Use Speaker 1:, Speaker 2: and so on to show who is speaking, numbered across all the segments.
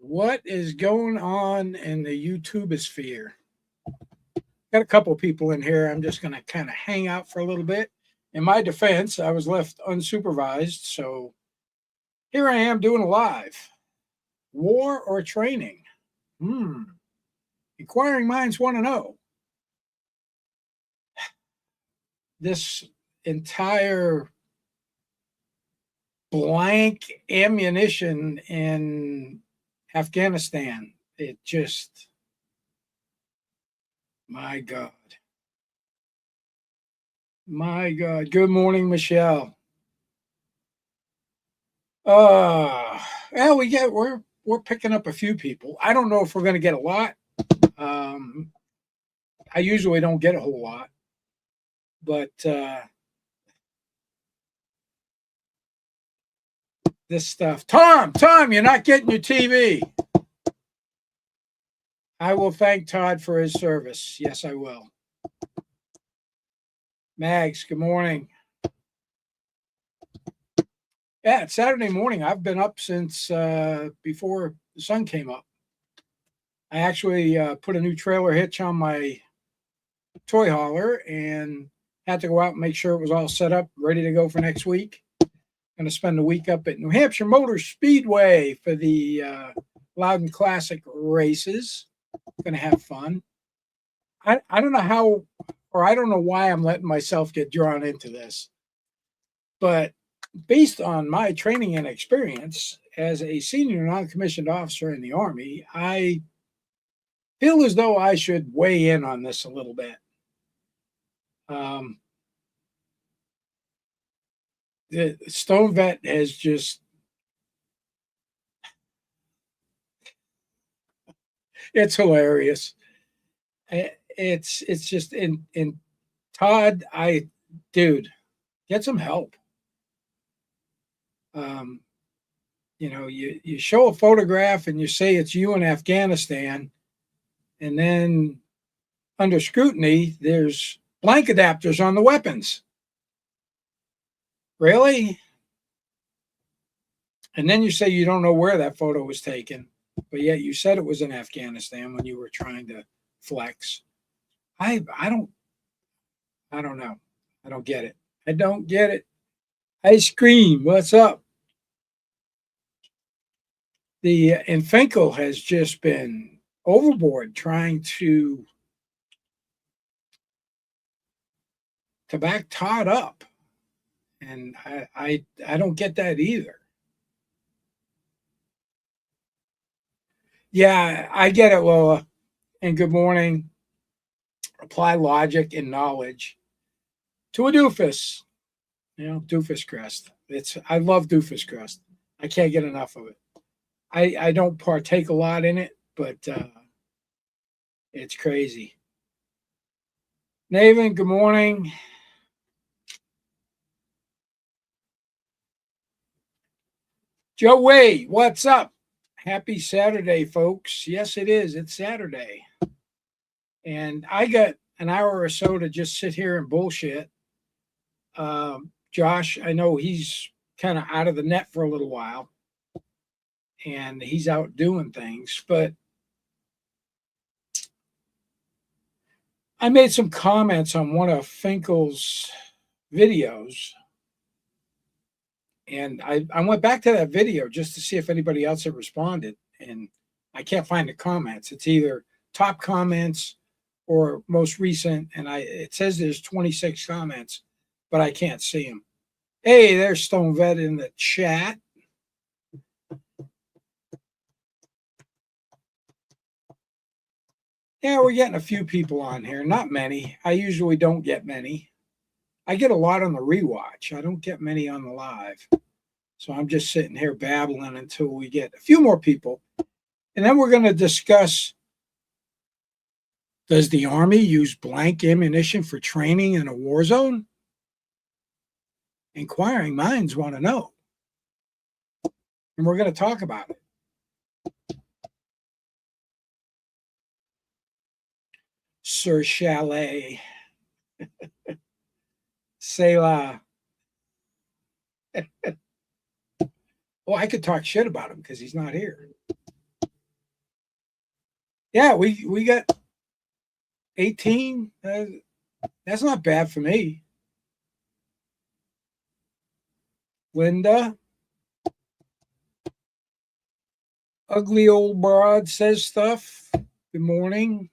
Speaker 1: What is going on in the YouTube sphere? Got a couple people in here. I'm just going to kind of hang out for a little bit. In my defense, I was left unsupervised, so here I am doing a live. War or training? Inquiring minds want to know. This entire blank ammunition in Afghanistan, it just, my God. My God. Good morning, Michelle. Well, we're picking up a few people. I don't know if we're going to get a lot. I usually don't get a whole lot, but this stuff. Tom, you're not getting your TV. I will thank Todd for his service. Yes, I will. Mags, good morning. Yeah, it's Saturday morning. I've been up since before the sun came up. I actually put a new trailer hitch on my toy hauler and had to go out and make sure it was all set up, ready to go for next week. Going to spend the week up at New Hampshire Motor Speedway for the Loudon Classic races. Going to have fun. I don't know how, or I don't know why I'm letting myself get drawn into this, but based on my training and experience as a senior non-commissioned officer in the Army, I feel as though I should weigh in on this a little bit. The Stone Vet has just, it's hilarious. It's just in Todd, dude, get some help. You show a photograph and you say it's you in Afghanistan, and then under scrutiny, there's blank adapters on the weapons. Really? And then you say you don't know where that photo was taken, but yet you said it was in Afghanistan when you were trying to flex. I don't know. I don't get it. I don't get it. Ice cream, what's up? The Finkel has just been overboard trying to back Todd up, and I don't get that either. Yeah, I get it, Lola. And good morning. Apply logic and knowledge to a doofus. Doofus crest. I love doofus crest. I can't get enough of it. I don't partake a lot in it, but it's crazy. Nathan, good morning. Joe Wade, what's up? Happy Saturday, folks. Yes, it is. It's Saturday. And I got an hour or so to just sit here and bullshit. Josh, I know he's kind of out of the net for a little while and he's out doing things, but I made some comments on one of Finkel's videos. And I went back to that video just to see if anybody else had responded. And I can't find the comments. It's either top comments or most recent. And it says there's 26 comments, but I can't see them. Hey, there's Stone Vet in the chat. Yeah, we're getting a few people on here. Not many. I usually don't get many. I get a lot on the rewatch. I don't get many on the live. So I'm just sitting here babbling until we get a few more people. And then we're going to discuss, does the Army use blank ammunition for training in a war zone? Inquiring minds want to know. And we're going to talk about it. Sir Chalet. Selah. Oh, I could talk shit about him because he's not here. Yeah, we got 18. That's not bad for me. Linda, ugly old broad says stuff. Good morning.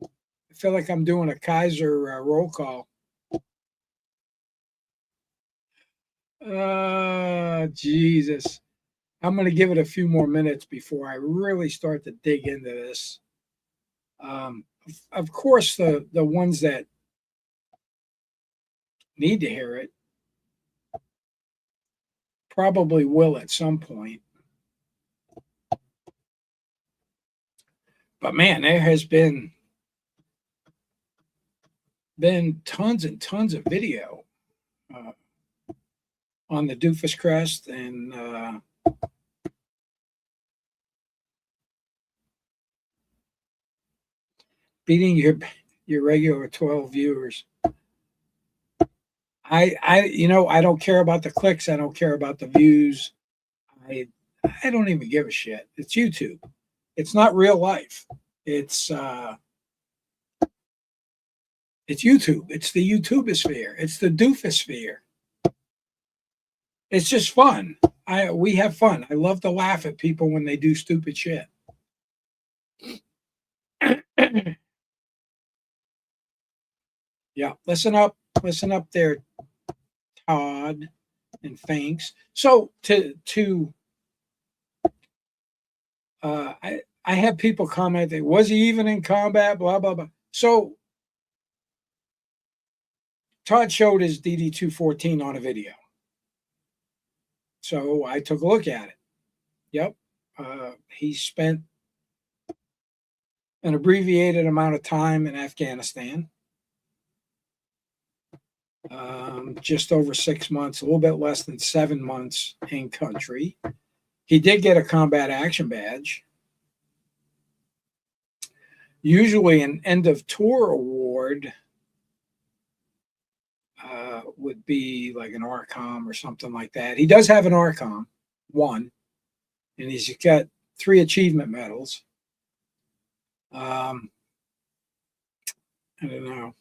Speaker 1: I feel like I'm doing a Kaiser roll call. Jesus. I'm going to give it a few more minutes before I really start to dig into this. Of course, the ones that need to hear it probably will at some point. But man, there has been tons and tons of video uh, on the Doofus Crest and beating your regular 12 viewers. I don't care about the clicks. I don't care about the views. I don't even give a shit. It's YouTube. It's not real life. It's YouTube. It's the YouTubeosphere. It's the doofosphere. It's just fun. We have fun. I love to laugh at people when they do stupid shit. Yeah, listen up there, Todd and Fanks. So I have people commenting, was he even in combat? Blah blah blah. So Todd showed his DD-214 on a video. So I took a look at it. Yep. He spent an abbreviated amount of time in Afghanistan. Just over 6 months, a little bit less than 7 months in country. He did get a combat action badge. Usually an end of tour award would be like an ARCOM or something like that. He does have an ARCOM, 1, and he's got 3 achievement medals. I don't know.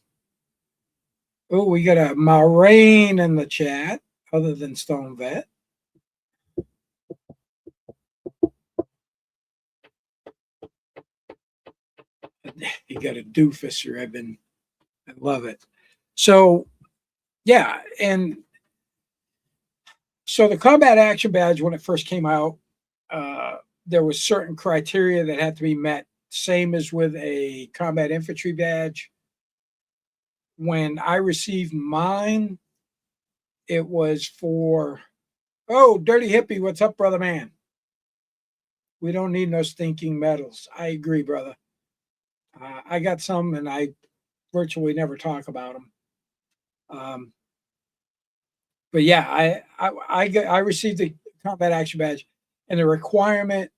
Speaker 1: Oh, we got a Moraine in the chat, other than Stone Vet. You got a doofus ribbon. I love it. So, yeah, and so the combat action badge, when it first came out, there was certain criteria that had to be met, same as with a combat infantry badge. When I received mine, it was for, oh, Dirty Hippie, what's up, brother man? We don't need no stinking medals. I agree, brother. I got some, and I virtually never talk about them. But yeah, I received the combat action badge, and the requirement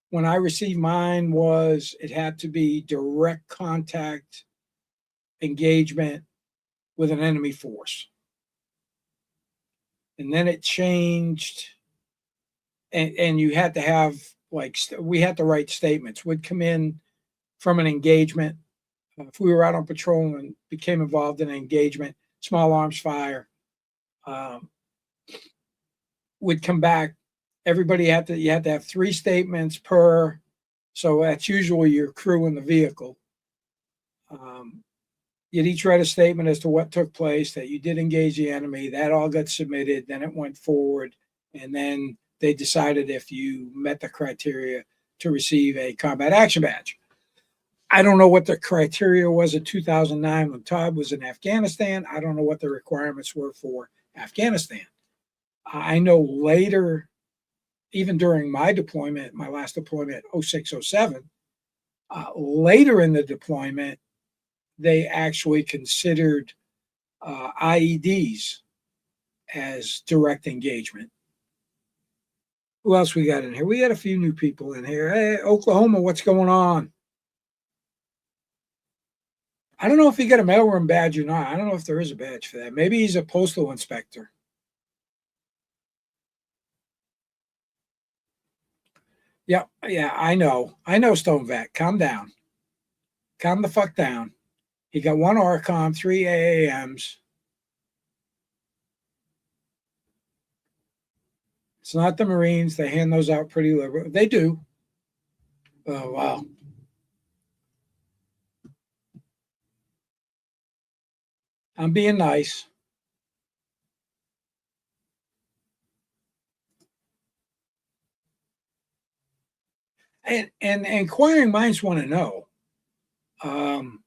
Speaker 1: when I received mine was it had to be direct contact engagement with an enemy force. And then it changed, and you had to have, like, we had to write statements. We'd come in from an engagement. If we were out on patrol and became involved in an engagement, small arms fire, would come back. Everybody you had to have 3 statements per. So that's usually your crew in the vehicle. You'd each write a statement as to what took place, that you did engage the enemy. That all got submitted. Then it went forward, and then they decided if you met the criteria to receive a combat action badge. I don't know what the criteria was in 2009 when Todd was in Afghanistan. I don't know what the requirements were for Afghanistan. I know later, even during my deployment, my last deployment, 0607, later in the deployment, they actually considered IEDs as direct engagement. Who else we got in here? We got a few new people in here. Hey, Oklahoma, what's going on? I don't know if he got a mailroom badge or not. I don't know if there is a badge for that. Maybe he's a postal inspector. Yep. Yeah, I know. I know, Stone Vet. Calm down. Calm the fuck down. He got one Archon, three AAMs. It's not the Marines. They hand those out pretty liberal. They do. Oh, wow. I'm being nice. And inquiring minds want to know. I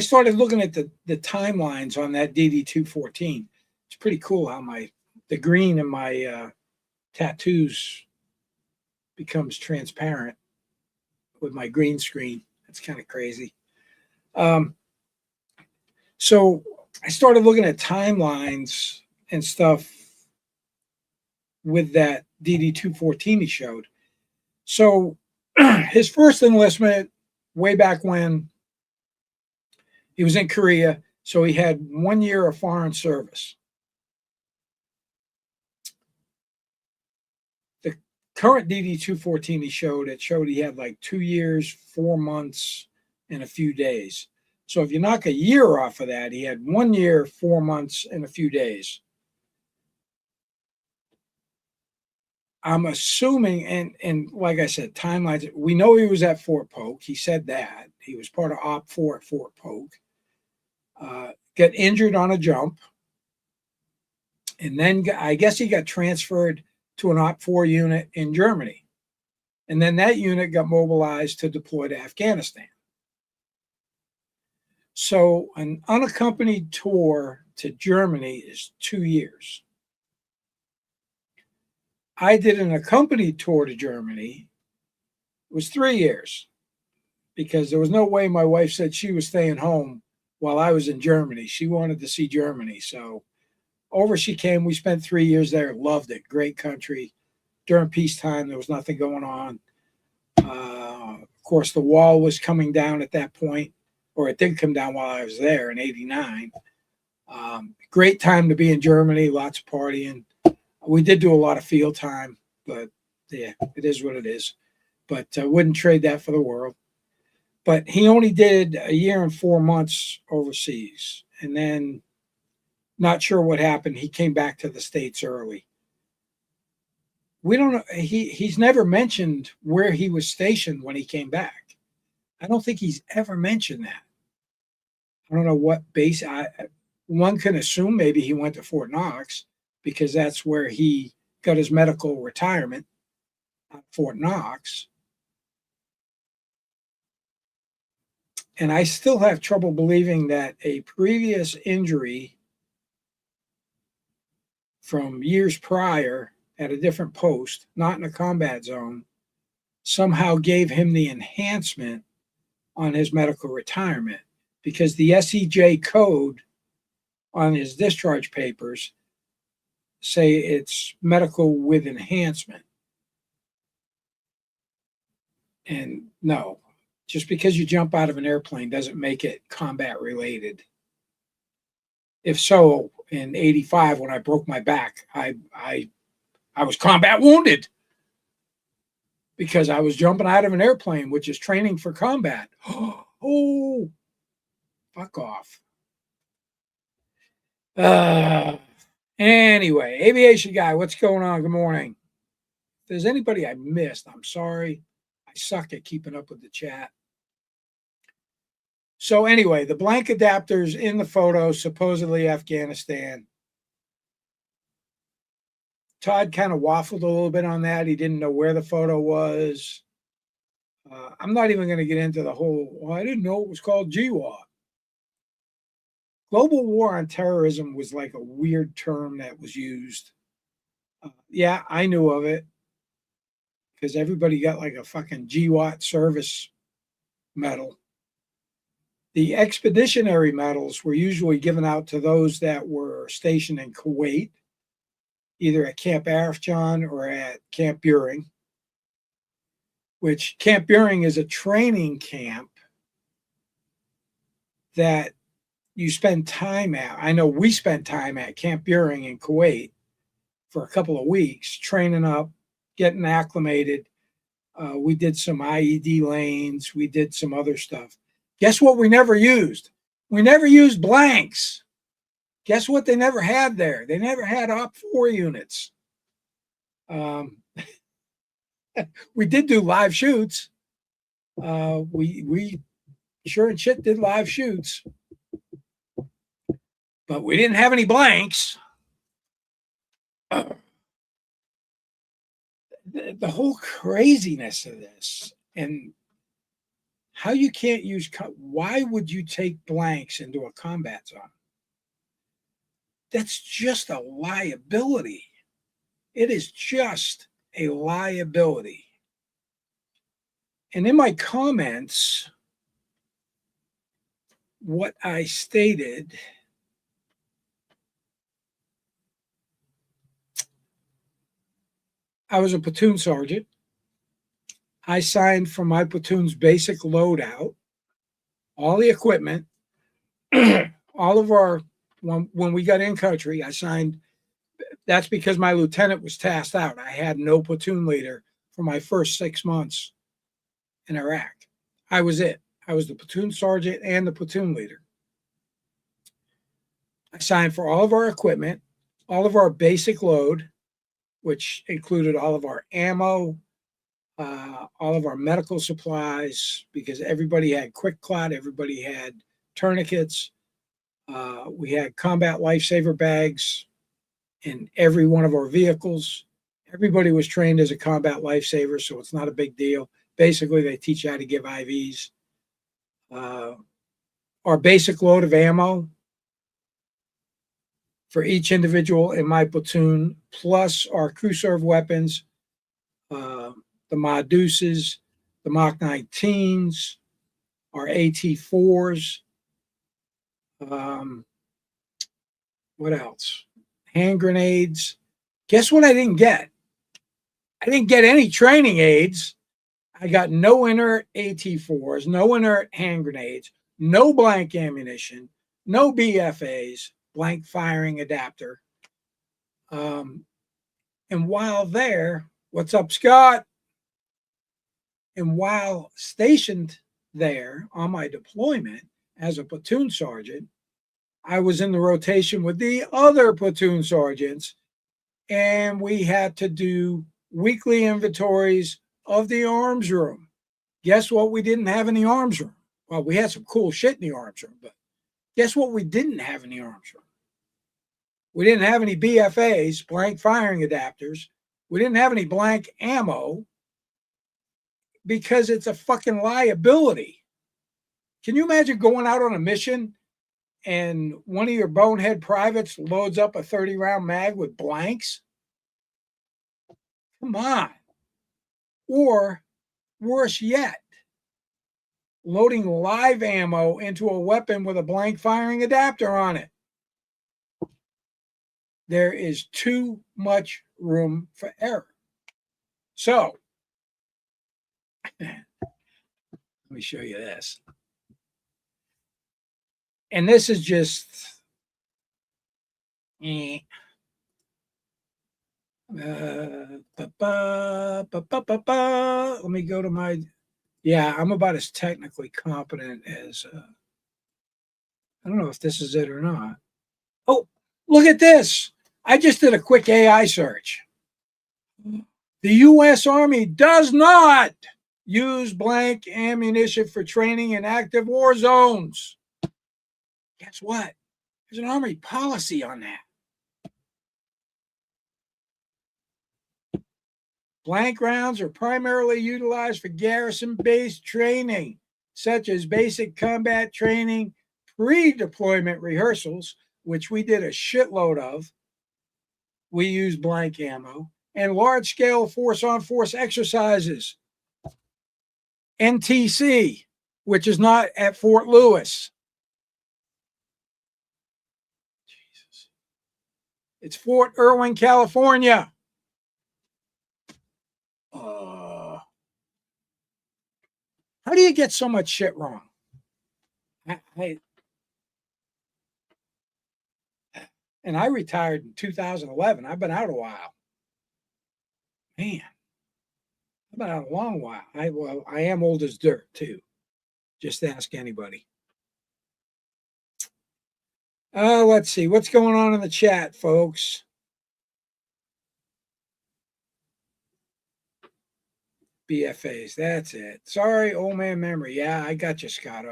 Speaker 1: started looking at the timelines on that DD214. It's pretty cool how the green in my tattoos becomes transparent with my green screen. That's kind of crazy. Um, so I started looking at timelines and stuff with that DD214 he showed. So his first enlistment way back when, he was in Korea, so he had 1 year of foreign service. The current DD214 it showed he had like 2 years, 4 months, and a few days. So if you knock a year off of that, he had 1 year, 4 months, and a few days. I'm assuming, and like I said, timelines. We know he was at Fort Polk. He said that he was part of Op 4 at Fort Polk. Got injured on a jump, and then I guess he got transferred to an Op 4 unit in Germany, and then that unit got mobilized to deploy to Afghanistan. So an unaccompanied tour to Germany is 2 years. I did an accompanied tour to Germany. It was 3 years because there was no way my wife said she was staying home while I was in Germany. She wanted to see Germany. So over she came. We spent 3 years there. Loved it. Great country. During peacetime, there was nothing going on. Of course, the wall was coming down at that point, or it did come down while I was there in '89. Great time to be in Germany. Lots of partying. We did do a lot of field time, but yeah, it is what it is. But I wouldn't trade that for the world. But he only did a year and 4 months overseas. And then, not sure what happened. He came back to the States early. We don't know. He's never mentioned where he was stationed when he came back. I don't think he's ever mentioned that. I don't know what base. One can assume maybe he went to Fort Knox because that's where he got his medical retirement at Fort Knox. And I still have trouble believing that a previous injury from years prior at a different post, not in a combat zone, somehow gave him the enhancement on his medical retirement, because the SEJ code on his discharge papers say it's medical with enhancement. And no, just because you jump out of an airplane doesn't make it combat related. If so, in '85 when I broke my back, I was combat wounded because I was jumping out of an airplane, which is training for combat. Oh, fuck off. Anyway, aviation guy, what's going on? Good morning. If there's anybody I missed, I'm sorry. I suck at keeping up with the chat. So anyway, the blank adapters in the photo, supposedly Afghanistan. Todd kind of waffled a little bit on that. He didn't know where the photo was. I'm not even going to get into the whole, well, I didn't know it was called GWAT. Global War on Terrorism was like a weird term that was used. Yeah, I knew of it because everybody got like a fucking GWAT service medal. The expeditionary medals were usually given out to those that were stationed in Kuwait, either at Camp Arifjan or at Camp Buehring, which Camp Buehring is a training camp that you spend time at. I know we spent time at Camp Buehring in Kuwait for a couple of weeks training up getting acclimated. We did some IED lanes. We did some other stuff. Guess what we never used? We never used blanks. Guess what they never had there? They never had OPT-4 units. We did do live shoots. We sure and shit did live shoots. But we didn't have any blanks. The whole craziness of this and how you can't use, why would you take blanks into a combat zone? That's just a liability. It is just a liability. And in my comments, what I stated, I was a platoon sergeant. I signed for my platoon's basic loadout, all the equipment, all of our, when we got in country, I signed. That's because my lieutenant was tasked out. I had no platoon leader for my first 6 months in Iraq. I was it. I was the platoon sergeant and the platoon leader. I signed for all of our equipment, all of our basic load, which included all of our ammo, all of our medical supplies, because everybody had quick clot, everybody had tourniquets. We had combat lifesaver bags in every one of our vehicles. Everybody was trained as a combat lifesaver, so it's not a big deal. Basically, they teach you how to give IVs. Our basic load of ammo for each individual in my platoon, plus our crew serve weapons, the Mod Deuces, the Mach 19s, our AT4s. What else? Hand grenades. Guess what I didn't get? I didn't get any training aids. I got no inert AT4s, no inert hand grenades, no blank ammunition, no BFAs, blank firing adapter. And while there, what's up, Scott? And while stationed there on my deployment as a platoon sergeant, I was in the rotation with the other platoon sergeants, and we had to do weekly inventories of the arms room. Guess what we didn't have in the arms room? Well, we had some cool shit in the arms room, but guess what we didn't have in the arms room? We didn't have any BFAs, blank firing adapters. We didn't have any blank ammo because it's a fucking liability. Can you imagine going out on a mission and one of your bonehead privates loads up a 30-round mag with blanks? Come on. Or worse yet, loading live ammo into a weapon with a blank firing adapter on it. There is too much room for error. So, let me show you this. And this is just, let me go to my, yeah, I'm about as technically competent as, I don't know if this is it or not. Oh, look at this. I just did a quick AI search. The U.S. Army does not use blank ammunition for training in active war zones. Guess what? There's an Army policy on that. Blank rounds are primarily utilized for garrison-based training, such as basic combat training, pre-deployment rehearsals, which we did a shitload of. We use blank ammo, and large-scale force-on-force exercises, NTC, which is not at Fort Lewis. Jesus. It's Fort Irwin, California. How do you get so much shit wrong? And I retired in 2011. I've been out a while. Man, About a long while. I am old as dirt too. Just ask anybody. Let's see what's going on in the chat, folks. BFAs, that's it. Sorry, old man memory. Yeah, I got you, Scott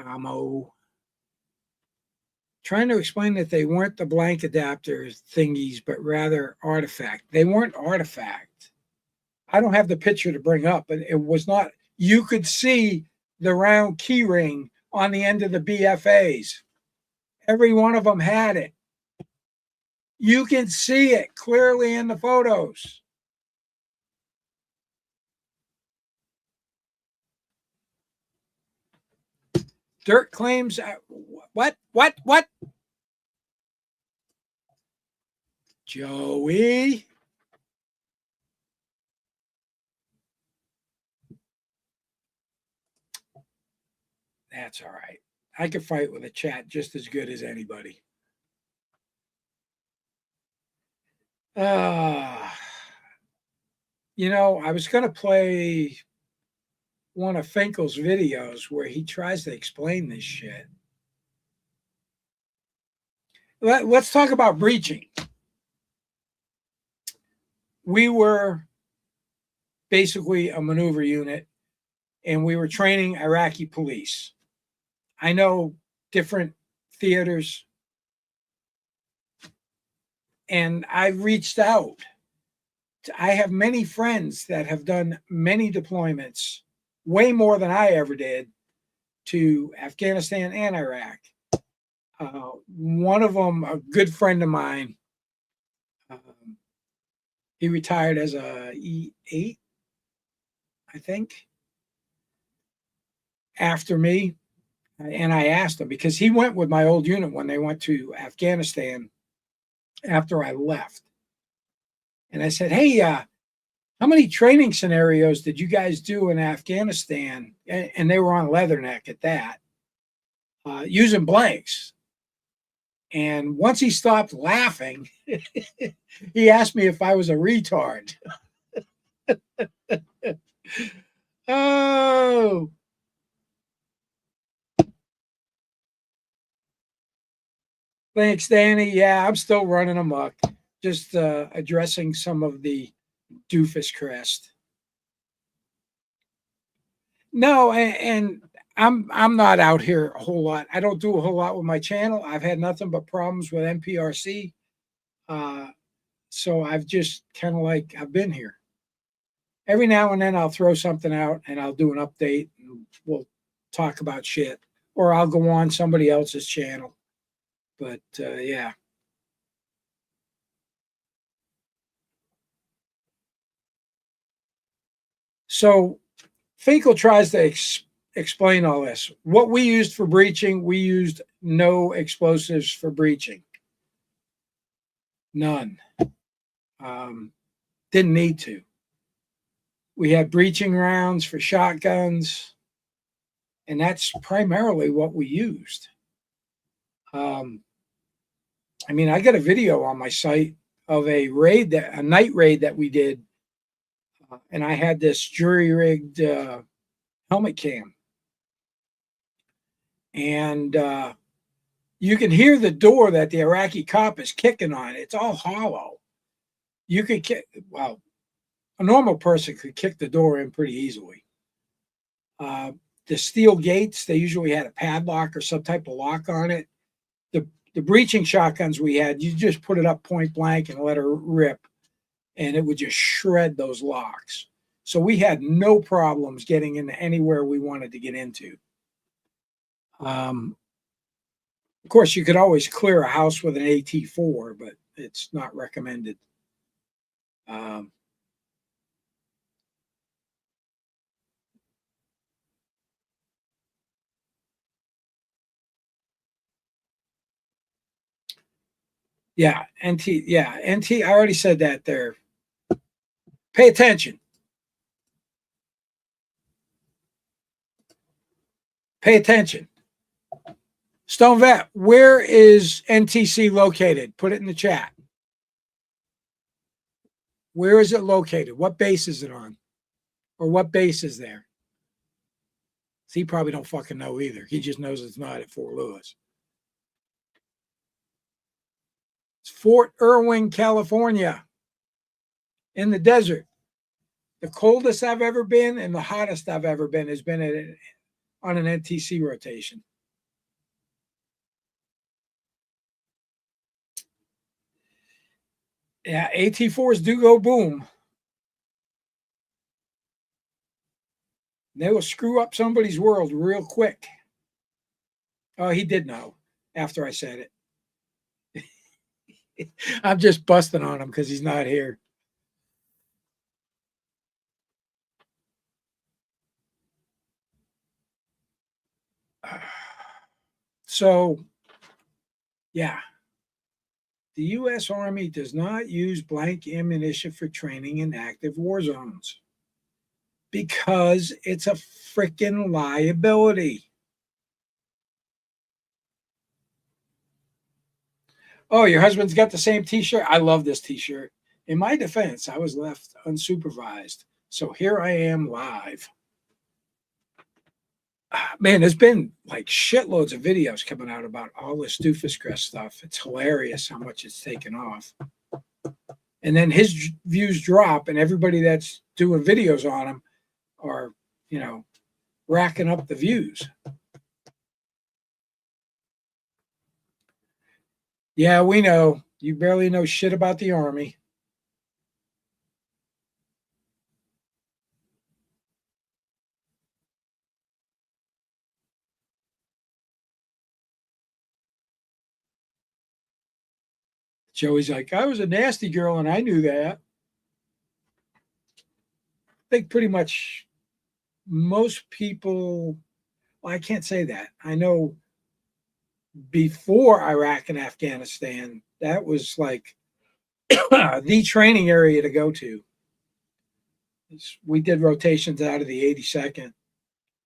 Speaker 1: Amo. Trying to explain that they weren't the blank adapter thingies, but rather artifact. They weren't artifact. I don't have the picture to bring up, but it was not. You could see the round key ring on the end of the BFAs. Every one of them had it. You can see it clearly in the photos. Dirt claims what? Joey. That's all right. I could fight with a chat just as good as anybody. You know, I was going to play one of Finkel's videos where he tries to explain this shit. Let's talk about breaching. We were basically a maneuver unit, and we were training Iraqi police. I know different theaters, and I reached out. I have many friends that have done many deployments, way more than I ever did, to Afghanistan and Iraq. One of them, a good friend of mine, he retired as a E8, I think, after me. And I asked him because he went with my old unit when they went to Afghanistan after I left. And I said, hey, how many training scenarios did you guys do in Afghanistan? And they were on Leatherneck at that, using blanks. And once he stopped laughing, he asked me if I was a retard. Oh. Thanks, Danny. Yeah, I'm still running amok. Just addressing some of the doofus crest. No, and I'm not out here a whole lot. I don't do a whole lot with my channel. I've had nothing but problems with NPRC. So I've just kind of like, I've been here. Every now and then I'll throw something out and I'll do an update and we'll talk about shit. Or I'll go on somebody else's channel. But yeah. So Finkel tries to explain all this. What we used for breaching, we used no explosives for breaching. None. Didn't need to. We had breaching rounds for shotguns, and that's primarily what we used. I mean, I got a video on my site of a night raid that we did, and I had this jury-rigged helmet cam. And you can hear the door that the Iraqi cop is kicking on. It's all hollow. You could kick, well, a normal person could kick the door in pretty easily. The steel gates, they usually had a padlock or some type of lock on it. The breaching shotguns we had, you just put it up point blank and let her rip, and it would just shred those locks. So we had no problems getting into anywhere we wanted to get into. Of course, you could always clear a house with an AT4, but it's not recommended. Yeah, NT. Yeah, NT. I already said that there. Pay attention. Pay attention. Stone Vet, where is NTC located? Put it in the chat. Where is it located? What base is it on? Or what base is there? So he probably don't fucking know either. He just knows it's not at Fort Lewis. It's Fort Irwin, California, in the desert. The coldest I've ever been and the hottest I've ever been has been on an NTC rotation. Yeah, AT4s do go boom. They will screw up somebody's world real quick. Oh, he did know after I said it. I'm just busting on him because he's not here. So, yeah. The U.S. Army does not use blank ammunition for training in active war zones because it's a freaking liability. Oh, your husband's got the same t-shirt? I love this t-shirt. In my defense, I was left unsupervised. So here I am live. Man, there's been like shitloads of videos coming out about all this doofus crest stuff. It's hilarious how much it's taken off. And then his views drop, and everybody that's doing videos on him are, racking up the views. Yeah, we know. You barely know shit about the Army. Joey's like, I was a nasty girl and I knew that. I think pretty much most people, well, I can't say that. I know before Iraq and Afghanistan, that was like the training area to go to. We did rotations out of the 82nd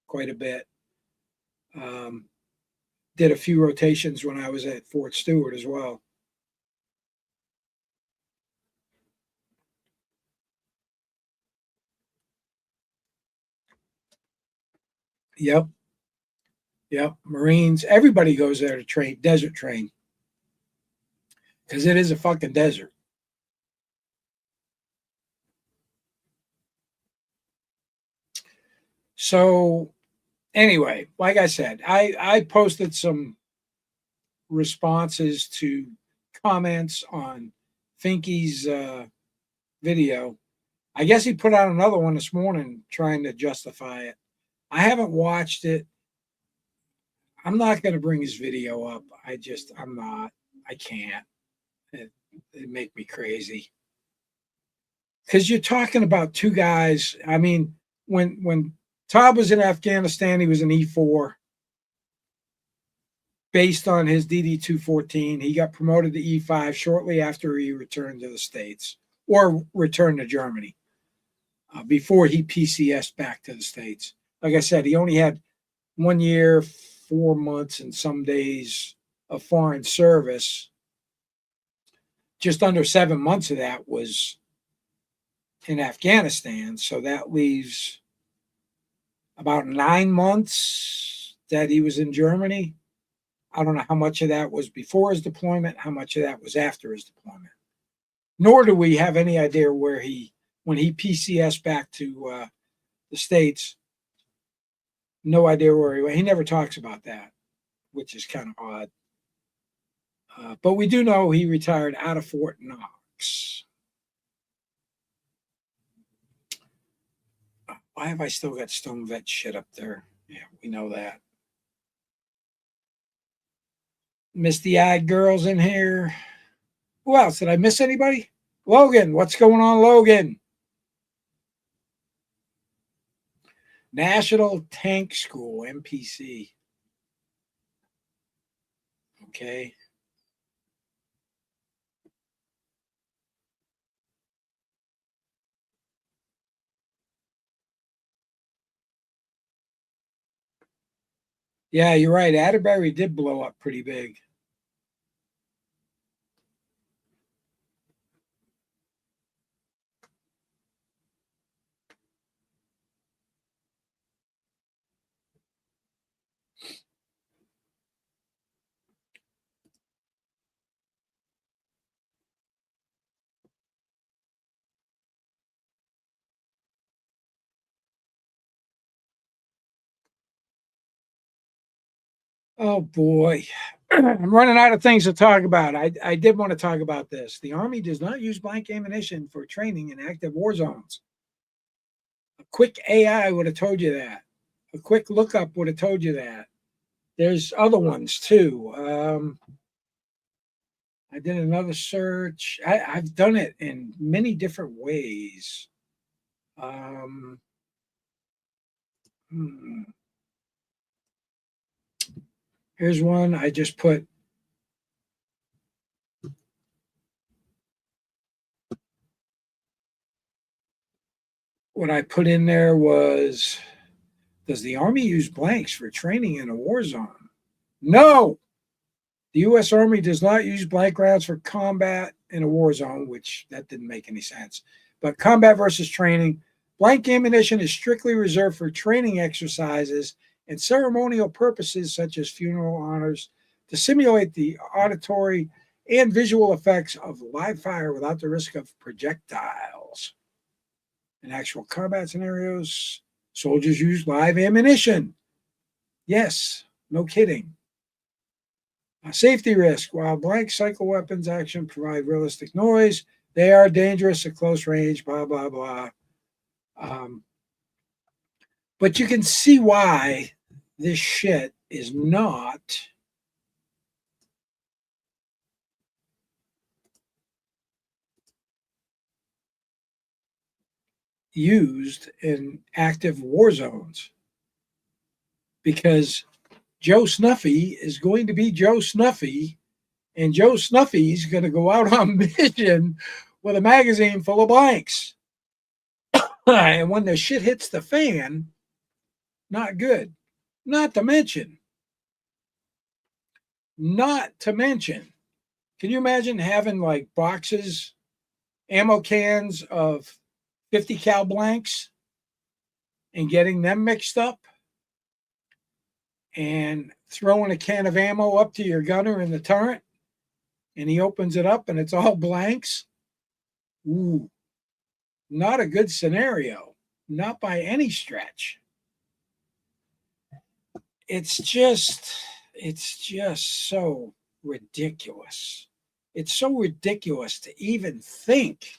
Speaker 1: quite a bit. Did a few rotations when I was at Fort Stewart as well. Yep. Yep. Marines, everybody goes there to train, desert train. Because it is a fucking desert. So anyway, like I said, I posted some responses to comments on Finky's video. I guess he put out another one this morning trying to justify it. I haven't watched it. I'm not going to bring his video up. I'm not. I can't. It make me crazy. Because you're talking about two guys. I mean, when Todd was in Afghanistan, he was an E4 based on his DD 214. He got promoted to E5 shortly after he returned to the States or returned to Germany before he PCS'd back to the States. Like I said, he only had 1 year, 4 months, and some days of foreign service. Just under 7 months of that was in Afghanistan. So that leaves about 9 months that he was in Germany. I don't know how much of that was before his deployment, how much of that was after his deployment. Nor do we have any idea where when he PCS back to the States, no idea where he went. He never talks about that, which is kind of odd. But we do know he retired out of Fort Knox. Why have I still got Stone Vet shit up there? Yeah, we know that. Misty-eyed girls in here. Who else? Did I miss anybody? Logan, what's going on, Logan? National Tank School, NPC. Okay. Yeah, you're right. Atterbury did blow up pretty big. Oh boy. I'm running out of things to talk about. I did want to talk about this. The Army does not use blank ammunition for training in active war zones. A quick AI would have told you that. A quick lookup would have told you that. There's other ones too. I did another search. I've done it in many different ways. Um, hmm. Here's one I just put. What I put in there was, does the Army use blanks for training in a war zone? No. The U.S. Army does not use blank rounds for combat in a war zone, which that didn't make any sense. But combat versus training, blank ammunition is strictly reserved for training exercises and ceremonial purposes such as funeral honors to simulate the auditory and visual effects of live fire without the risk of projectiles. In actual combat scenarios, soldiers use live ammunition. Yes, no kidding. A safety risk. While blank cycle weapons action provide realistic noise, they are dangerous at close range, blah, blah, blah. But you can see why this shit is not used in active war zones. Because Joe Snuffy is going to be Joe Snuffy, and Joe Snuffy's going to go out on mission with a magazine full of blanks. And when the shit hits the fan, not good. Not to mention, can you imagine having like boxes, ammo cans of 50 cal blanks and getting them mixed up and throwing a can of ammo up to your gunner in the turret and he opens it up and it's all blanks? Ooh, not a good scenario, not by any stretch. It's just so ridiculous. It's so ridiculous to even think.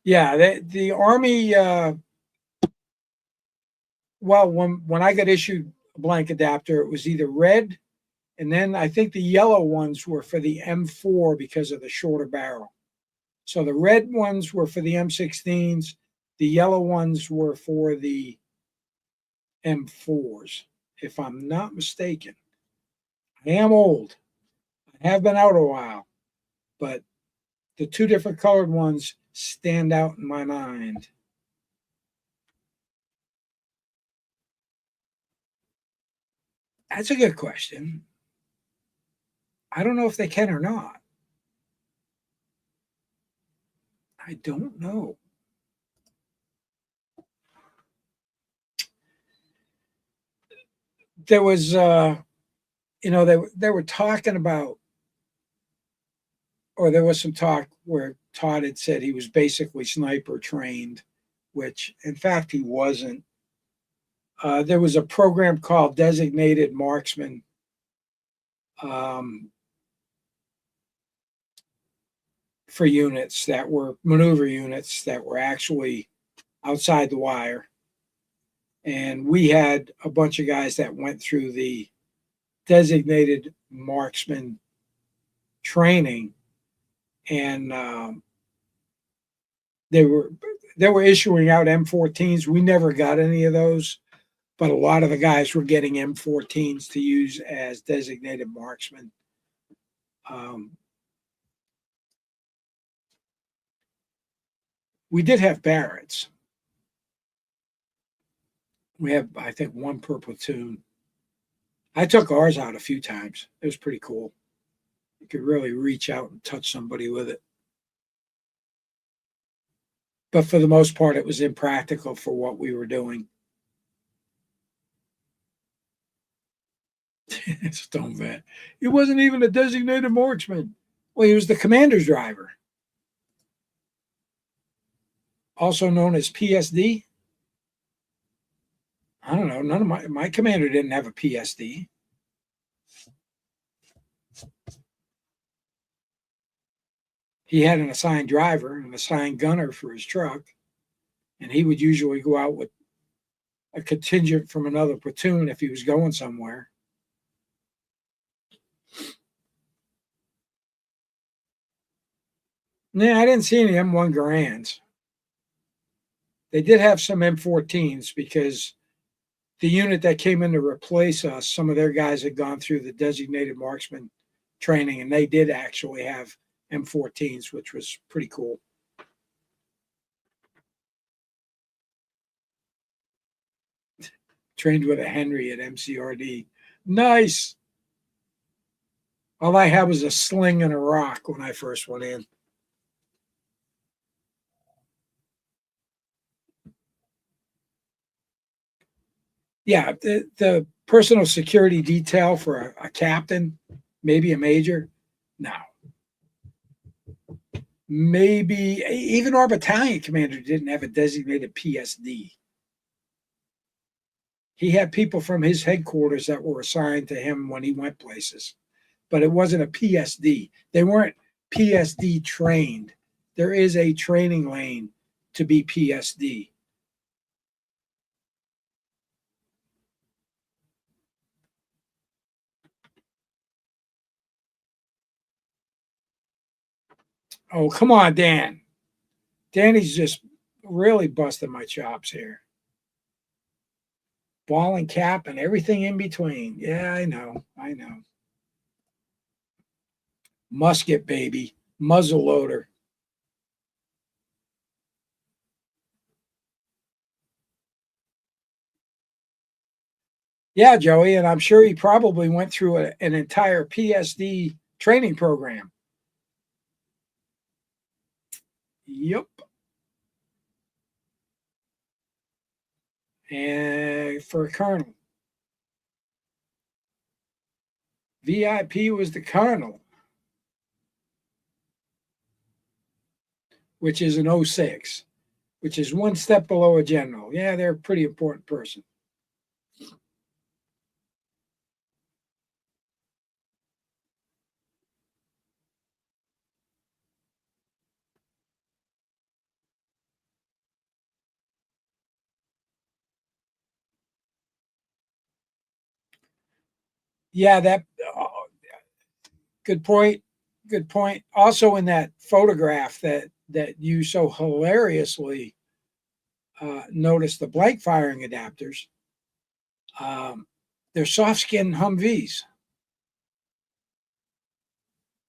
Speaker 1: Yeah, the Army. Well, when I got issued a blank adapter, it was either red, and then I think the yellow ones were for the M4 because of the shorter barrel. So the red ones were for the M16s. The yellow ones were for the M4s, if I'm not mistaken. I am old. I have been out a while, but the two different colored ones stand out in my mind. That's a good question. I don't know if they can or not. I don't know. There was, they were talking about, or there was some talk where Todd had said he was basically sniper trained, which in fact he wasn't. There was a program called Designated Marksman. For units that were maneuver units that were actually outside the wire. And we had a bunch of guys that went through the designated marksman training, and they were issuing out M14s. We never got any of those, but a lot of the guys were getting M14s to use as designated marksmen. We did have Barretts. We have, I think, one per platoon. I took ours out a few times. It was pretty cool. You could really reach out and touch somebody with it. But for the most part, it was impractical for what we were doing. Stone Vet. He wasn't even a designated marksman. Well, he was the commander's driver, also known as PSD. I don't know. None of my commander didn't have a PSD. He had an assigned driver and an assigned gunner for his truck, and he would usually go out with a contingent from another platoon if he was going somewhere. Nah, I didn't see any M1 Garands. They did have some M14s because the unit that came in to replace us, some of their guys had gone through the designated marksman training, and they did actually have M14s, which was pretty cool. Trained with a Henry at MCRD. Nice. All I had was a sling and a rock when I first went in. Yeah, the personal security detail for a captain, maybe a major, no. Maybe even our battalion commander didn't have a designated PSD. He had people from his headquarters that were assigned to him when he went places, but it wasn't a PSD. They weren't PSD trained. There is a training lane to be PSD. Oh, come on, Dan. Danny's just really busting my chops here. Ball and cap and everything in between. Yeah, I know. I know. Musket, baby. Muzzle loader. Yeah, Joey. And I'm sure he probably went through an entire PSD training program. Yep. And for a colonel. VIP was the colonel, which is an 06, which is one step below a general. Yeah, they're a pretty important person. Yeah, that good point. Good point. Also, in that photograph that you so hilariously noticed, the blank firing adapters, um, they're soft skin Humvees.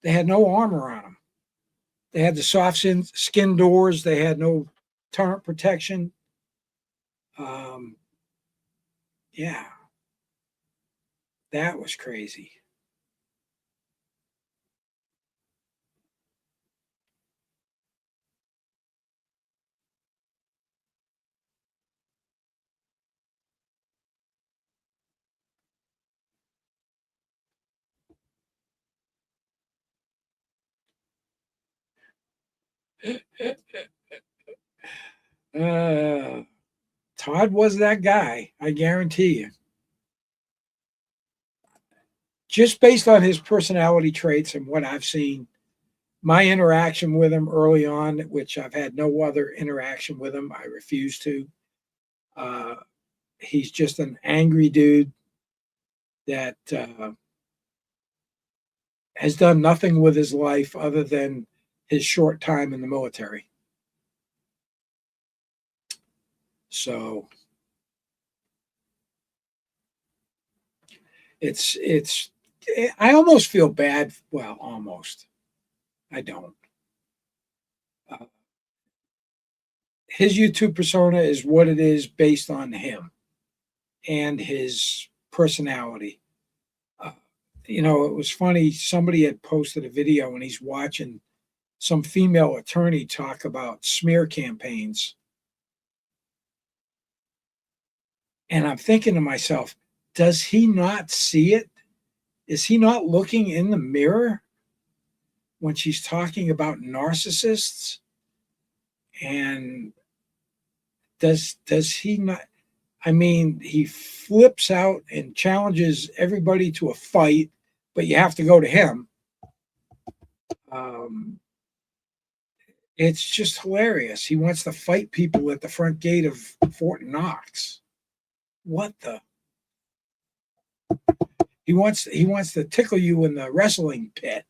Speaker 1: They had no armor on them. They had the soft skin doors. They had no turret protection. Um, yeah, that was crazy. Uh, Todd was that guy, I guarantee you. Just based on his personality traits and what I've seen, my interaction with him early on, which I've had no other interaction with him, I refuse to. Uh, he's just an angry dude that has done nothing with his life other than his short time in the military. So it's I almost feel bad. Well, almost. I don't. Uh, his YouTube persona is what it is based on him and his personality. Uh, it was funny. Somebody had posted a video and he's watching some female attorney talk about smear campaigns. And I'm thinking to myself, does he not see it? Is he not looking in the mirror when she's talking about narcissists? And does he not? I mean, he flips out and challenges everybody to a fight, but you have to go to him. Um, it's just hilarious. He wants to fight people at the front gate of Fort Knox. What the? He wants to tickle you in the wrestling pit.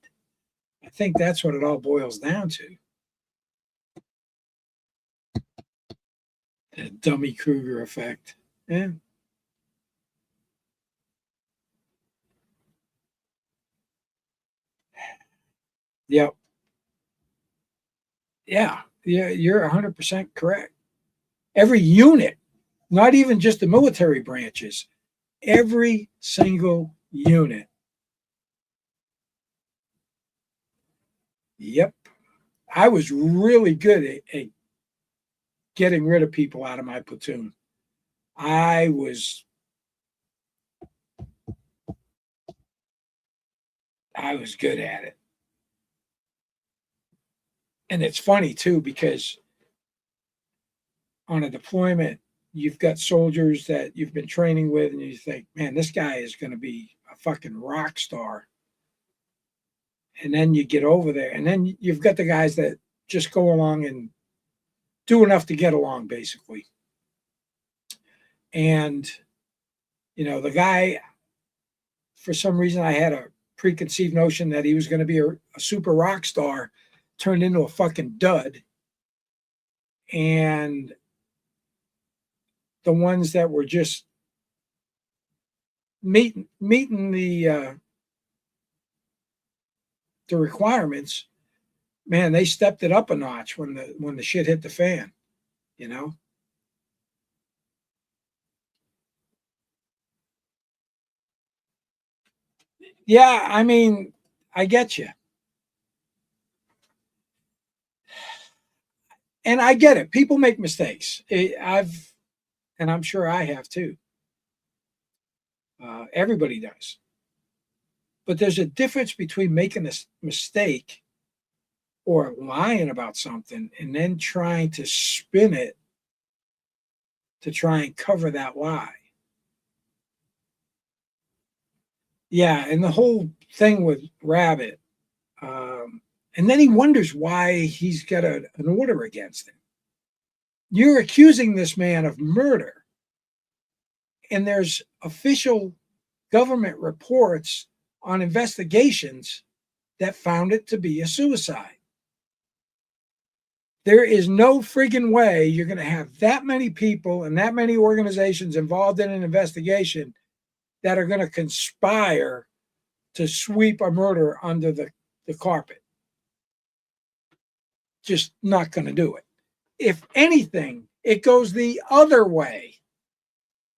Speaker 1: I think that's what it all boils down to. The dummy Kruger effect. Yeah. Yep. Yeah. Yeah. You're 100% correct. Every unit, not even just the military branches, every single unit. Yep. I was really good at getting rid of people out of my platoon. I was good at it. And it's funny too, because on a deployment, you've got soldiers that you've been training with, and you think, man, this guy is going to be a fucking rock star. And then you get over there, and then you've got the guys that just go along and do enough to get along, basically. And, the guy, for some reason, I had a preconceived notion that he was going to be a super rock star, turned into a fucking dud. And the ones that were just meeting the requirements, man, they stepped it up a notch when the shit hit the fan, Yeah, I mean, I get you. And I get it. People make mistakes. And I'm sure I have too. Everybody does. But there's a difference between making a mistake or lying about something and then trying to spin it to try and cover that lie. Yeah, and the whole thing with Rabbit, and then he wonders why he's got an order against him. You're accusing this man of murder, and there's official government reports on investigations that found it to be a suicide. There is no friggin' way you're going to have that many people and that many organizations involved in an investigation that are going to conspire to sweep a murder under the carpet. Just not going to do it. If anything, it goes the other way.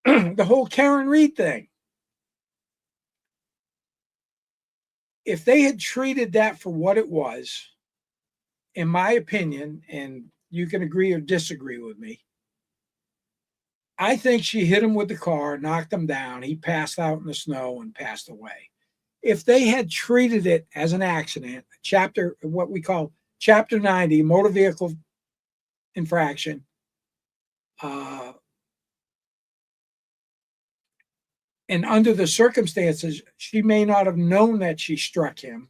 Speaker 1: The whole Karen Read thing. If they had treated that for what it was, in my opinion, and you can agree or disagree with me, I think she hit him with the car, knocked him down. He passed out in the snow and passed away. If they had treated it as an accident, what we call Chapter 90, motor vehicle infraction, and under the circumstances, she may not have known that she struck him.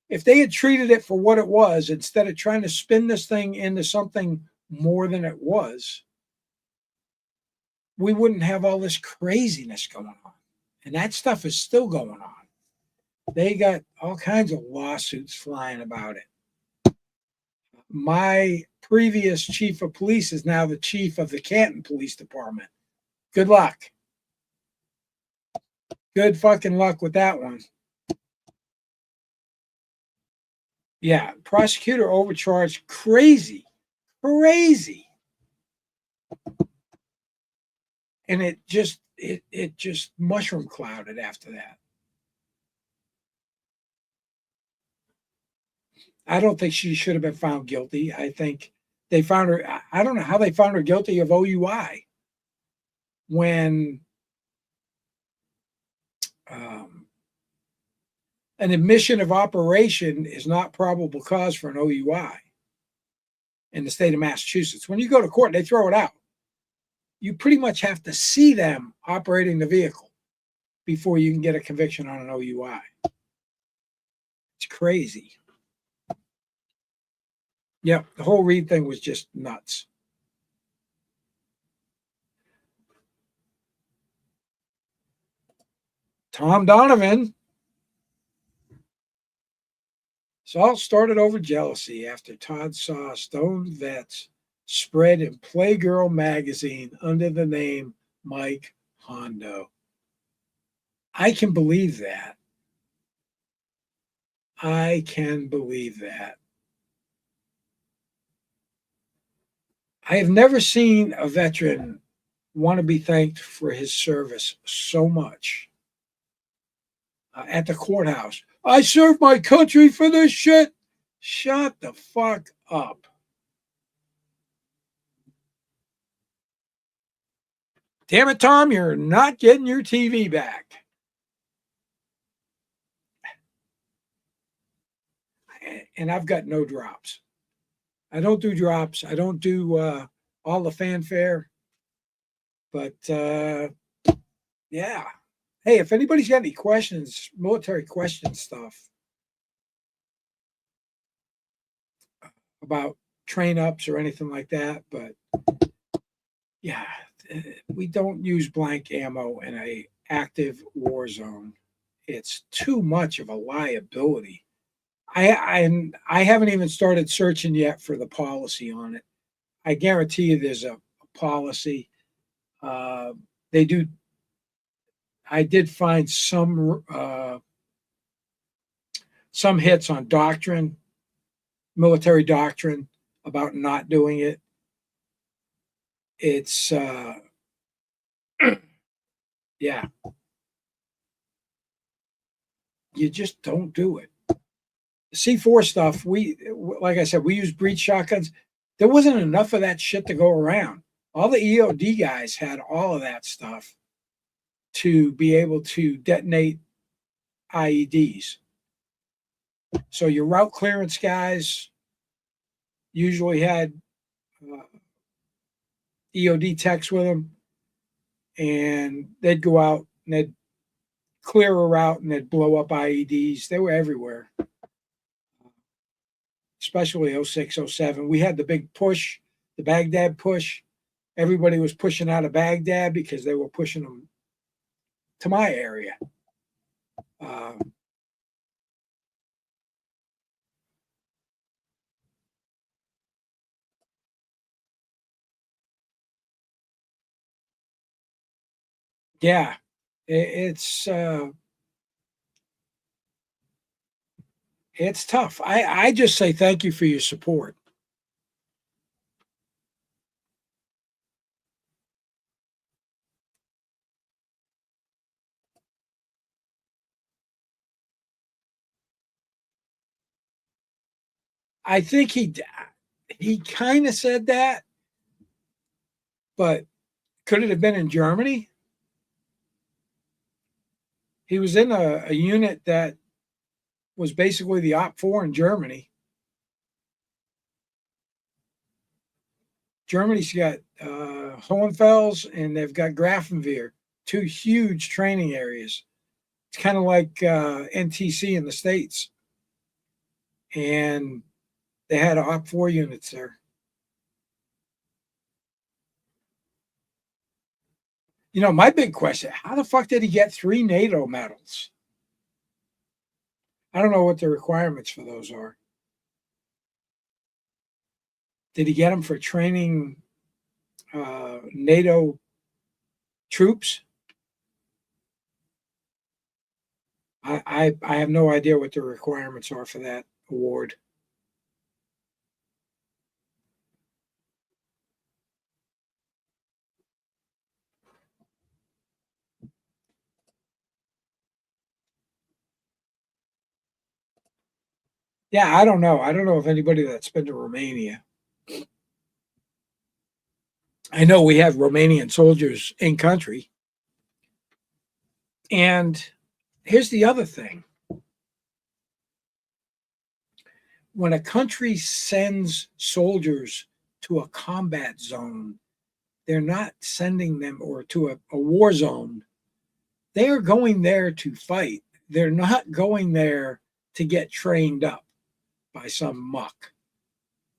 Speaker 1: If they had treated it for what it was, instead of trying to spin this thing into something more than it was, we wouldn't have all this craziness going on. And that stuff is still going on. They got all kinds of lawsuits flying about it. My previous chief of police is now the chief of the Canton Police Department. Good luck. Good fucking luck with that one. Yeah, prosecutor overcharged. Crazy. And it just mushroom clouded after that. I don't think she should have been found guilty. I think they found her. I don't know how they found her guilty of OUI when an admission of operation is not probable cause for an OUI in the state of Massachusetts. When you go to court, they throw it out. you pretty much have to see them operating the vehicle before you can get a conviction on an OUI. It's crazy. Yeah, the whole Reed thing was just nuts. Tom Donovan. It all started over jealousy after Todd saw Stone Vets spread in Playgirl magazine under the name Mike Hondo. I can believe that. I can believe that. I have never seen a veteran want to be thanked for his service so much. At the courthouse, I served my country for this shit. Shut the fuck up. Damn it, Tom, you're not getting your TV back. And I've got no drops. I don't do drops. I don't do all the fanfare. But yeah. Hey, if anybody's got any questions, military question stuff about train ups or anything like that, but yeah, we don't use blank ammo in a active war zone. It's too much of a liability. I haven't even started searching yet for the policy on it. I guarantee you there's a policy. They do. I did find some hits on doctrine, military doctrine about not doing it. It's yeah. You just don't do it. C4 stuff, like I said, we use breech shotguns. There wasn't enough of that shit to go around. All the EOD guys had all of that stuff to be able to detonate IEDs. So your route clearance guys usually had EOD techs with them, and they'd go out and they'd clear a route and they'd blow up IEDs. They were everywhere, especially 06, 07. We had the big push, the Baghdad push. Everybody was pushing out of Baghdad because they were pushing them to my area. Yeah, it's tough. I just say thank you for your support. I think he kind of said that, but could it have been in Germany? He was in a unit that was basically the OP4 in Germany. Germany's got Hohenfels and they've got Grafenwehr, two huge training areas. It's kind of like NTC in the States. And they had OP4 units there. You know, my big question, how the fuck did he get 3 NATO medals? I don't know what the requirements for those are. Did he get them for training NATO troops? I have no idea what the requirements are for that award. Yeah, I don't know. I don't know if anybody that's been to Romania. I know we have Romanian soldiers in country. And here's the other thing. When a country sends soldiers to a combat zone, they're not sending them or to a war zone. They are going there to fight. They're not going there to get trained up by some muck.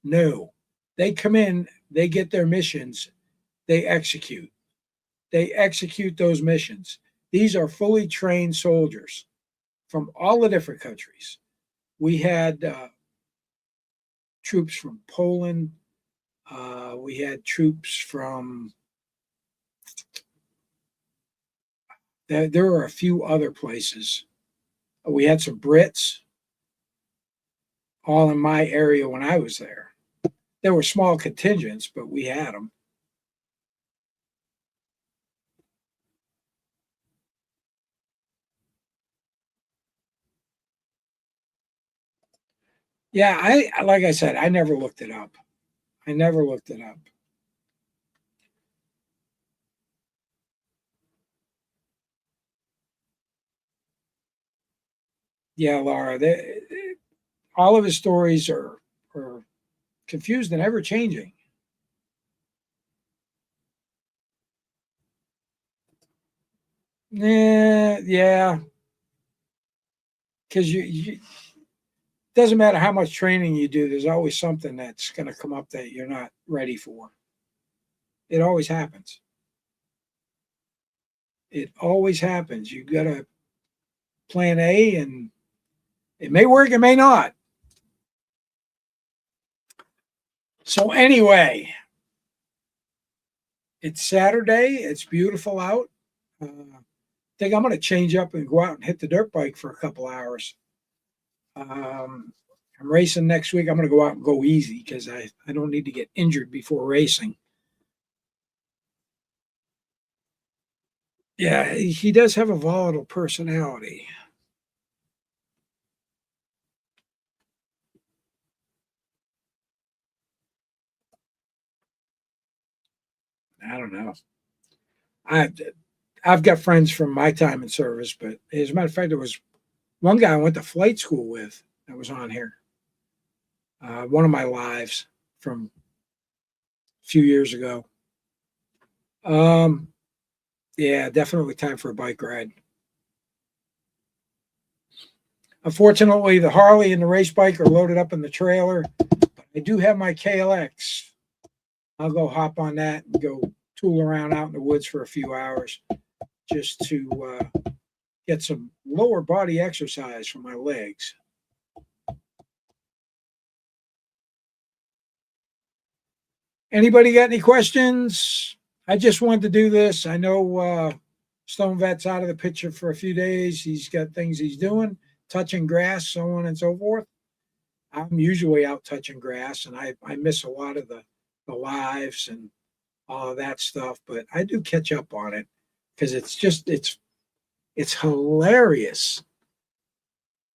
Speaker 1: No, they come in, they get their missions, they execute. They execute those missions. These are fully trained soldiers from all the different countries. We had troops from Poland. We had troops from, there were a few other places. We had some Brits all in my area when I was there. There were small contingents, but we had them. Yeah, I like I said, I never looked it up. I never looked it up. Yeah, Laura, all of his stories are confused and ever changing. Yeah, because you doesn't matter how much training you do, there's always something that's going to come up that you're not ready for. It always happens. It always happens. You got a plan A, and it may work, it may not. So anyway, it's Saturday. It's beautiful out. I think I'm going to change up and go out and hit the dirt bike for a couple hours. I'm racing next week. I'm going to go out and go easy because I don't need to get injured before racing. Yeah, he does have a volatile personality. I don't know. I I've got friends from my time in service, but as a matter of fact, there was one guy I went to flight school with that was on here. One of my lives from a few years ago. Um, yeah, definitely time for a bike ride. Unfortunately, the Harley and the race bike are loaded up in the trailer. But I do have my KLX. I'll go hop on that and go tool around out in the woods for a few hours just to get some lower body exercise for my legs. Anybody got any questions? I just wanted to do this. I know Stone Vet's out of the picture for a few days. He's got things he's doing, touching grass, so on and so forth. I'm usually out touching grass, and I miss a lot of the lives and all of that stuff, but I do catch up on it because it's hilarious.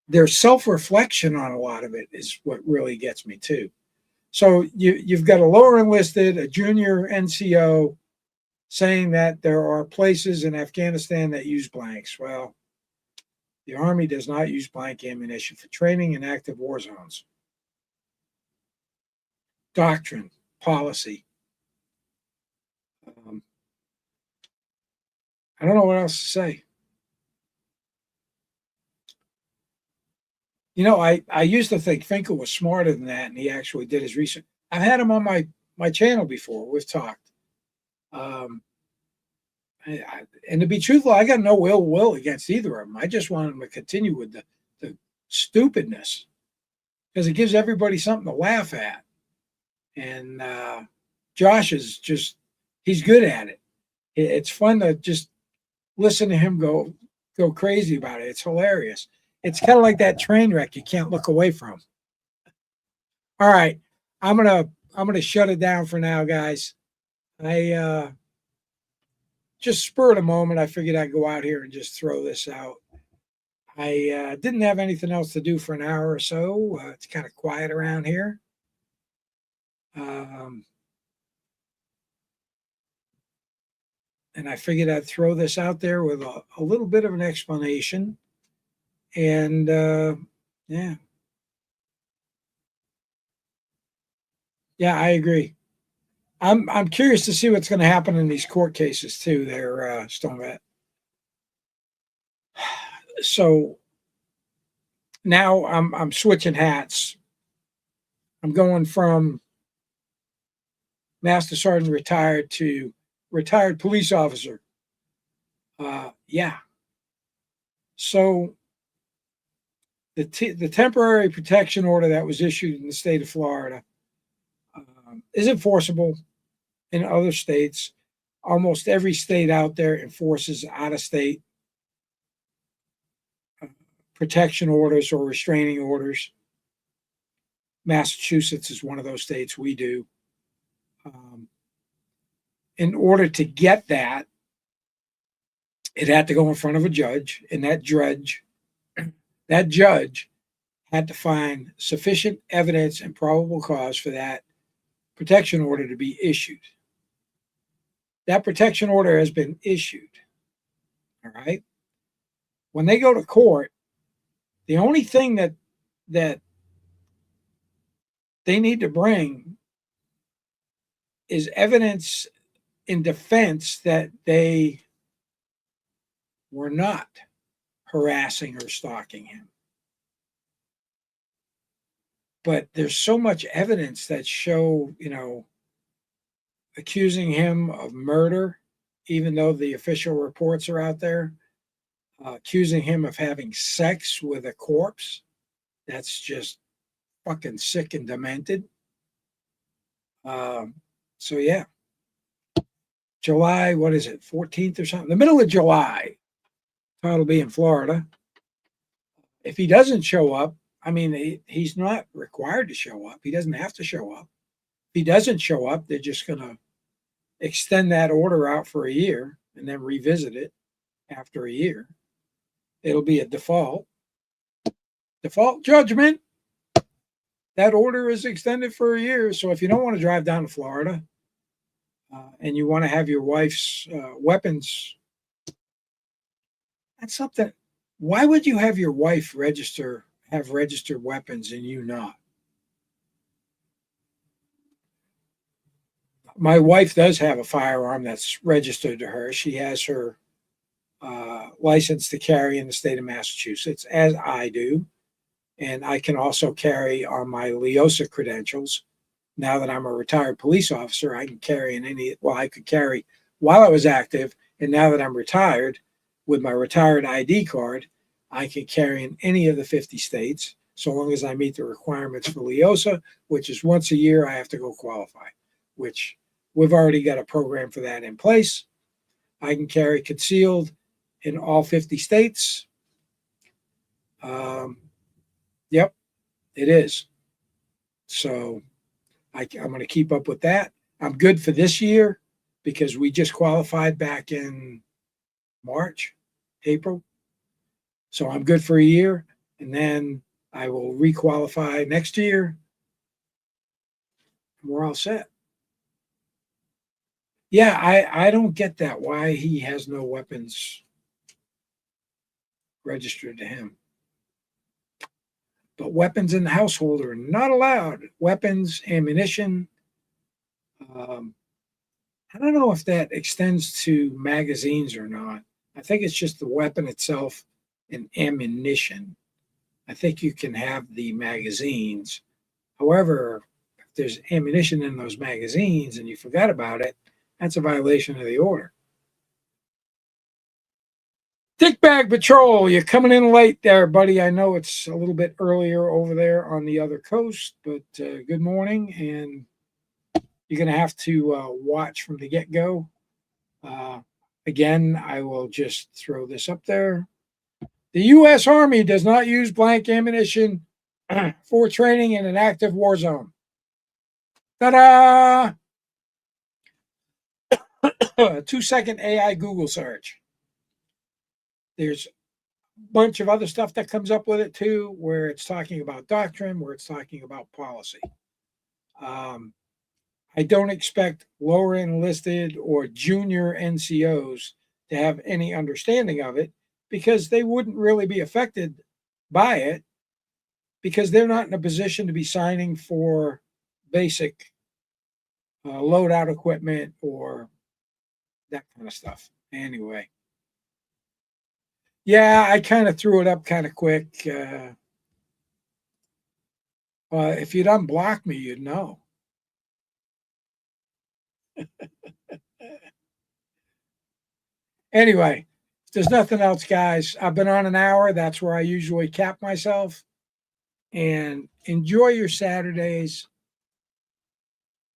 Speaker 1: Their self-reflection on a lot of it is what really gets me too. So you've got a lower enlisted, a junior NCO saying that there are places in Afghanistan that use blanks. Well, the Army does not use blank ammunition for training in active war zones. Doctrine, policy. I don't know what else to say. You know, I used to think Finkel was smarter than that, and he actually did his research. I've had him on my channel before. We've talked. Um, and to be truthful, I got no ill will against either of them. I just want them to continue with the stupidness because it gives everybody something to laugh at. And Josh is he's good at it. It's fun to just listen to him go crazy about it. It's hilarious. It's kind of like that train wreck you can't look away from. All right, I'm gonna shut it down for now, guys. I just spurred a moment. I figured I'd go out here and just throw this out. I didn't have anything else to do for an hour or so. It's kind of quiet around here. Um, and I figured I'd throw this out there with a little bit of an explanation. And yeah, yeah, I agree. I'm curious to see what's going to happen in these court cases too. There, Stone. So now I'm switching hats. I'm going from Master Sergeant retired to retired police officer. Yeah. So the temporary protection order that was issued in the state of Florida is enforceable in other states. Almost every state out there enforces out of state protection orders or restraining orders. Massachusetts is one of those states. We do. In order to get that, it had to go in front of a judge, and that judge had to find sufficient evidence and probable cause for that protection order to be issued. That protection order has been issued. All right. When they go to court, the only thing that they need to bring is evidence in defense that they were not harassing or stalking him. But there's so much evidence that show, accusing him of murder, even though the official reports are out there, accusing him of having sex with a corpse. That's just fucking sick and demented. So yeah, July, what is it, 14th or something? The middle of July, Todd will be in Florida. If he doesn't show up, I mean, he's not required to show up. He doesn't have to show up. If he doesn't show up, they're just going to extend that order out for a year and then revisit it after a year. It'll be a default judgment. That order is extended for a year. So if you don't want to drive down to Florida and you want to have your wife's weapons, that's something. Why would you have your wife have registered weapons and you not? My wife does have a firearm that's registered to her. She has her license to carry in the state of Massachusetts, as I do. And I can also carry on my LEOSA credentials. Now that I'm a retired police officer, I can carry I could carry while I was active. And now that I'm retired, with my retired ID card, I can carry in any of the 50 states, so long as I meet the requirements for LEOSA, which is once a year I have to go qualify, which we've already got a program for that in place. I can carry concealed in all 50 states. Yep, it is. So I'm going to keep up with that. I'm good for this year because we just qualified back in April. So I'm good for a year, and then I will requalify next year. And we're all set. Yeah, I don't get that, why he has no weapons registered to him. But weapons in the household are not allowed. Weapons, ammunition. I don't know if that extends to magazines or not. I think it's just the weapon itself and ammunition. I think you can have the magazines. However, if there's ammunition in those magazines and you forgot about it, that's a violation of the order. Dickbag Patrol, you're coming in late there, buddy. I know it's a little bit earlier over there on the other coast, but good morning. And you're going to have to watch from the get-go. Again, I will just throw this up there. The U.S. Army does not use blank ammunition for training in an active war zone. Ta-da! 2-second AI Google search. There's a bunch of other stuff that comes up with it too, where it's talking about doctrine, where it's talking about policy. I don't expect lower enlisted or junior NCOs to have any understanding of it, because they wouldn't really be affected by it, because they're not in a position to be signing for basic load out equipment or that kind of stuff. Anyway, yeah, I kind of threw it up kind of quick. If you'd unblock me, you'd know. Anyway, if there's nothing else, guys, I've been on an hour. That's where I usually cap myself. And enjoy your Saturdays.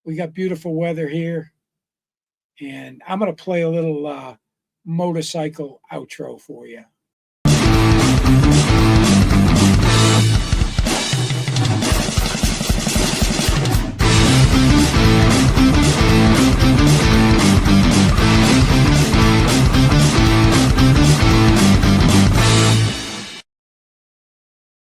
Speaker 1: We got beautiful weather here. And I'm going to play a little motorcycle outro for you.